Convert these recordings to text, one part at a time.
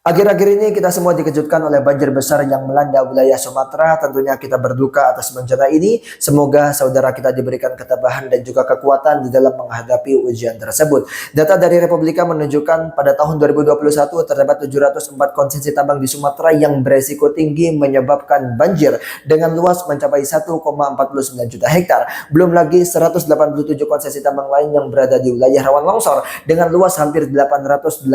Akhir-akhir ini kita semua dikejutkan oleh banjir besar yang melanda wilayah Sumatera. Tentunya kita berduka atas bencana ini. Semoga saudara kita diberikan ketabahan dan juga kekuatan di dalam menghadapi ujian tersebut. Data dari Republika menunjukkan pada tahun 2021 terdapat 704 konsesi tambang di Sumatera yang beresiko tinggi menyebabkan banjir dengan luas mencapai 1,49 juta hektar. Belum lagi 187 konsesi tambang lain yang berada di wilayah rawan longsor dengan luas hampir 887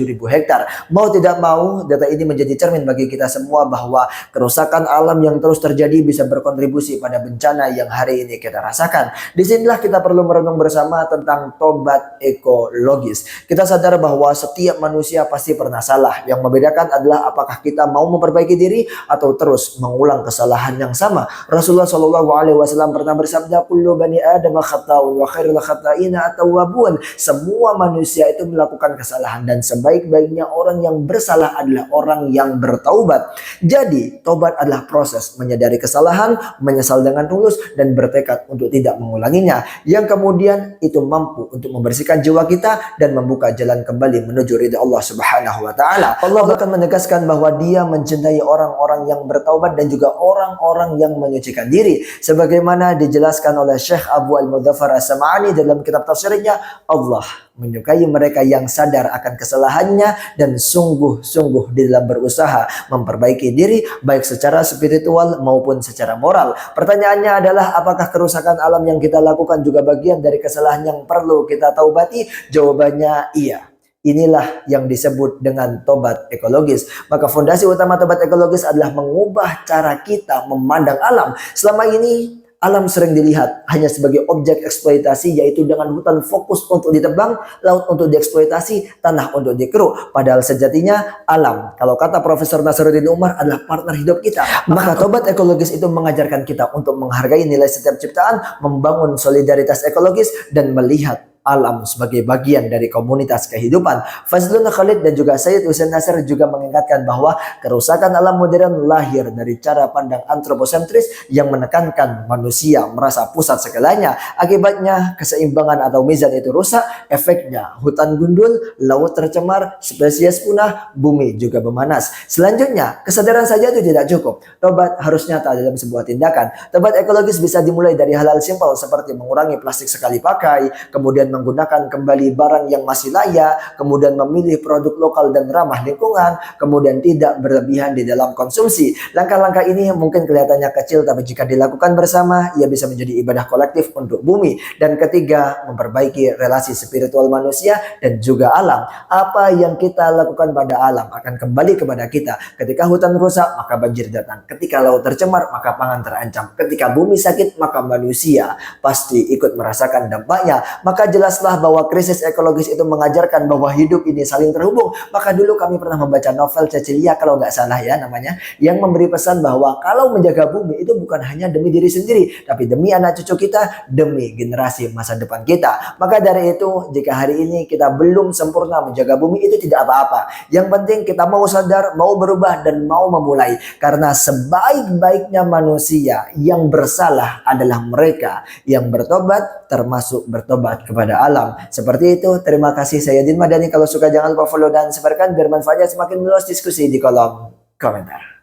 ribu hektar. Mau tidak mau, data ini menjadi cermin bagi kita semua bahwa kerusakan alam yang terus terjadi bisa berkontribusi pada bencana yang hari ini kita rasakan. Disinilah kita perlu merenung bersama tentang tobat ekologis. Kita sadar bahwa setiap manusia pasti pernah salah. Yang membedakan adalah apakah kita mau memperbaiki diri atau terus mengulang kesalahan yang sama. Rasulullah SAW pernah bersabda, "Kullu bani Adam khata'un wa khairul khata'ina at-tawwabun." Semua manusia itu melakukan kesalahan dan sebaik-baiknya orang yang bersalah adalah orang yang bertaubat. Jadi, taubat adalah proses menyadari kesalahan, menyesal dengan tulus, dan bertekad untuk tidak mengulanginya. Yang kemudian itu mampu untuk membersihkan jiwa kita dan membuka jalan kembali menuju ridha Allah Subhanahu wa taala. Allah bahkan menegaskan bahwa Dia mencintai orang-orang yang bertaubat dan juga orang-orang yang menyucikan diri. Sebagaimana dijelaskan oleh Syekh Abu Al-Mudzaffar As-Sam'ani dalam kitab tafsirnya, Allah menyukai mereka yang sadar akan kesalahannya dan sungguh-sungguh di dalam berusaha memperbaiki diri baik secara spiritual maupun secara moral. Pertanyaannya adalah apakah kerusakan alam yang kita lakukan juga bagian dari kesalahan yang perlu kita taubati? Jawabannya iya. Inilah yang disebut dengan tobat ekologis. Maka fondasi utama tobat ekologis adalah mengubah cara kita memandang alam. Selama ini alam sering dilihat hanya sebagai objek eksploitasi, yaitu dengan hutan fokus untuk ditebang, laut untuk dieksploitasi, tanah untuk dikeruk. Padahal sejatinya alam, kalau kata Profesor Nasruddin Umar, adalah partner hidup kita. Maka tobat ekologis itu mengajarkan kita untuk menghargai nilai setiap ciptaan, membangun solidaritas ekologis, dan melihat alam sebagai bagian dari komunitas kehidupan. Fazlun Khalid dan juga Sayyid Hussein Nasr juga mengingatkan bahwa kerusakan alam modern lahir dari cara pandang antroposentris yang menekankan manusia merasa pusat segalanya. Akibatnya keseimbangan atau mizan itu rusak, efeknya hutan gundul, laut tercemar, spesies punah, bumi juga memanas. Selanjutnya, kesadaran saja itu tidak cukup. Tobat harus nyata dalam sebuah tindakan. Tobat ekologis bisa dimulai dari hal-hal simpel seperti mengurangi plastik sekali pakai, kemudian menggunakan kembali barang yang masih layak, kemudian memilih produk lokal dan ramah lingkungan, kemudian tidak berlebihan di dalam konsumsi. Langkah-langkah ini mungkin kelihatannya kecil, tapi jika dilakukan bersama, ia bisa menjadi ibadah kolektif untuk bumi. Dan ketiga, memperbaiki relasi spiritual manusia dan juga alam. Apa yang kita lakukan pada alam akan kembali kepada kita. Ketika hutan rusak, maka banjir datang. Ketika laut tercemar, maka pangan terancam. Ketika bumi sakit, maka manusia pasti ikut merasakan dampaknya. Maka jelaslah bahwa krisis ekologis itu mengajarkan bahwa hidup ini saling terhubung. Maka dulu kami pernah membaca novel Cecilia, kalau nggak salah ya namanya, yang memberi pesan bahwa kalau menjaga bumi itu bukan hanya demi diri sendiri, tapi demi anak cucu kita, demi generasi masa depan kita. Maka dari itu, jika hari ini kita belum sempurna menjaga bumi, itu tidak apa-apa. Yang penting kita mau sadar, mau berubah, dan mau memulai. Karena sebaik-baiknya manusia yang bersalah adalah mereka yang bertobat, termasuk bertobat kepada alam. Seperti itu, terima kasih. Saya Din Madani. Kalau suka jangan lupa follow dan sebarkan biar manfaatnya semakin meluas. Diskusi di kolom komentar.